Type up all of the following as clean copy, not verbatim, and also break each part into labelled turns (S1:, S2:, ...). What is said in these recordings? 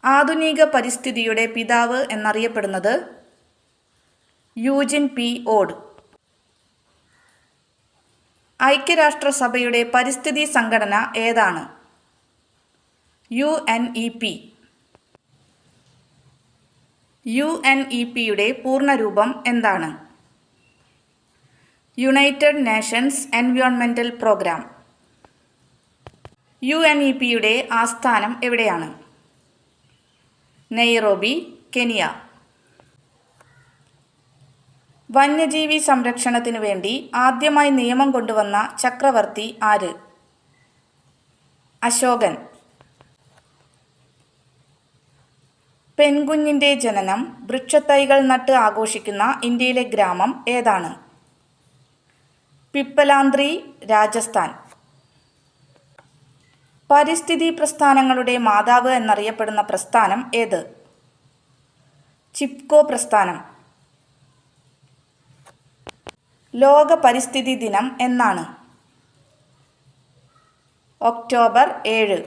S1: ആധുനിക പരിസ്ഥിതിയുടെ പിതാവ് എന്നറിയപ്പെടുന്നത് യൂജിൻ പി ഓഡ്. ഐക്യരാഷ്ട്രസഭയുടെ പരിസ്ഥിതി സംഘടന ഏതാണ്? UNEP. UNEPയുടെ പൂർണ്ണരൂപം എന്താണ്? യുണൈറ്റഡ് നേഷൻസ് എൻവയോൺമെൻ്റൽ പ്രോഗ്രാം. UNEPയുടെ ആസ്ഥാനം എവിടെയാണ്? Nairobi, Kenya. വന്യജീവി സംരക്ഷണത്തിനു വേണ്ടി ആദ്യമായി നിയമം കൊണ്ടുവന്ന ചക്രവർത്തി ആര്? അശോകൻ. പെൺകുഞ്ഞിൻ്റെ ജനനം വൃക്ഷത്തൈകൾ നട്ട് ആഘോഷിക്കുന്ന ഇന്ത്യയിലെ ഗ്രാമം ഏതാണ്? പിപ്പലാന്ത്രി, രാജസ്ഥാൻ. പരിസ്ഥിതി പ്രസ്ഥാനങ്ങളുടെ മാതാവ് എന്നറിയപ്പെടുന്ന പ്രസ്ഥാനം ഏത്? ചിപ്കോ പ്രസ്ഥാനം. ലോക പരിസ്ഥിതി ദിനം എന്നാണ്? ഒക്ടോബർ 7.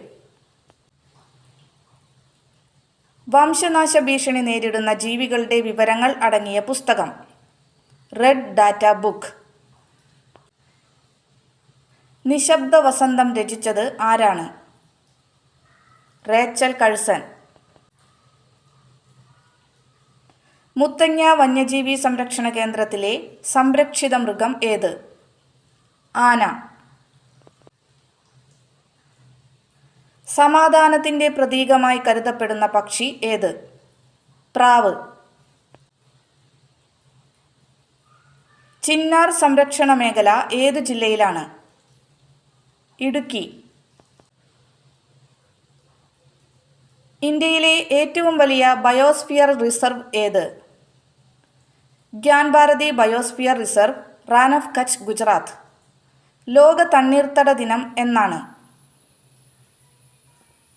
S1: വംശനാശ ഭീഷണി നേരിടുന്ന ജീവികളുടെ വിവരങ്ങൾ അടങ്ങിയ പുസ്തകം? Red data book. നിശബ്ദ വസന്തം രചിച്ചത് ആരാണ്? Rachel Curzon. മുത്തങ്ങ വന്യജീവി സംരക്ഷണ കേന്ദ്രത്തിലെ സംരക്ഷിത മൃഗം ഏത്? ആന. സമാധാനത്തിൻ്റെ പ്രതീകമായി കരുതപ്പെടുന്ന പക്ഷി ഏത്? പ്രാവ്. ചിന്നാർ സംരക്ഷണ മേഖല ഏതു ജില്ലയിലാണ്? ഇടുക്കി. ഇന്ത്യയിലെ ഏറ്റവും വലിയ ബയോസ്ഫിയർ റിസർവ് ഏത്? ഗ്യാൻഭാരതി biosphere reserve, Rann of Kutch, Gujarat. ലോക തണ്ണീർത്തട ദിനം എന്നാണ്?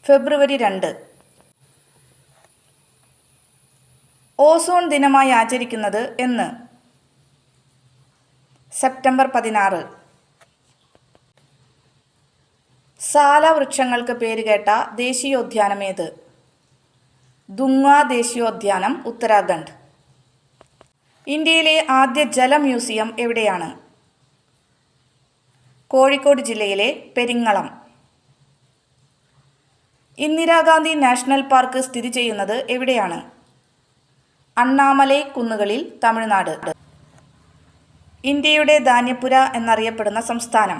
S1: ഫെബ്രുവരി 2. ഓസോൺ ദിനമായി ആചരിക്കുന്നത് എന്ന്? സെപ്റ്റംബർ 16. സാല വൃക്ഷങ്ങൾക്ക് പേരുകേട്ട ദേശീയോദ്യാനം ഏത്? ദുംഗ ദേശീയോദ്യാനം, ഉത്തരാഖണ്ഡ്. ഇന്ത്യയിലെ ആദ്യ ജല മ്യൂസിയം എവിടെയാണ്? കോഴിക്കോട് ജില്ലയിലെ പെരിങ്ങളം. ഇന്ദിരാഗാന്ധി നാഷണൽ പാർക്ക് സ്ഥിതി ചെയ്യുന്നത് എവിടെയാണ്? അണ്ണാമലൈ കുന്നുകളിൽ, തമിഴ്നാട്. ഇന്ത്യയുടെ ധാന്യപ്പുര എന്നറിയപ്പെടുന്ന സംസ്ഥാനം?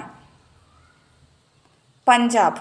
S1: പഞ്ചാബ്.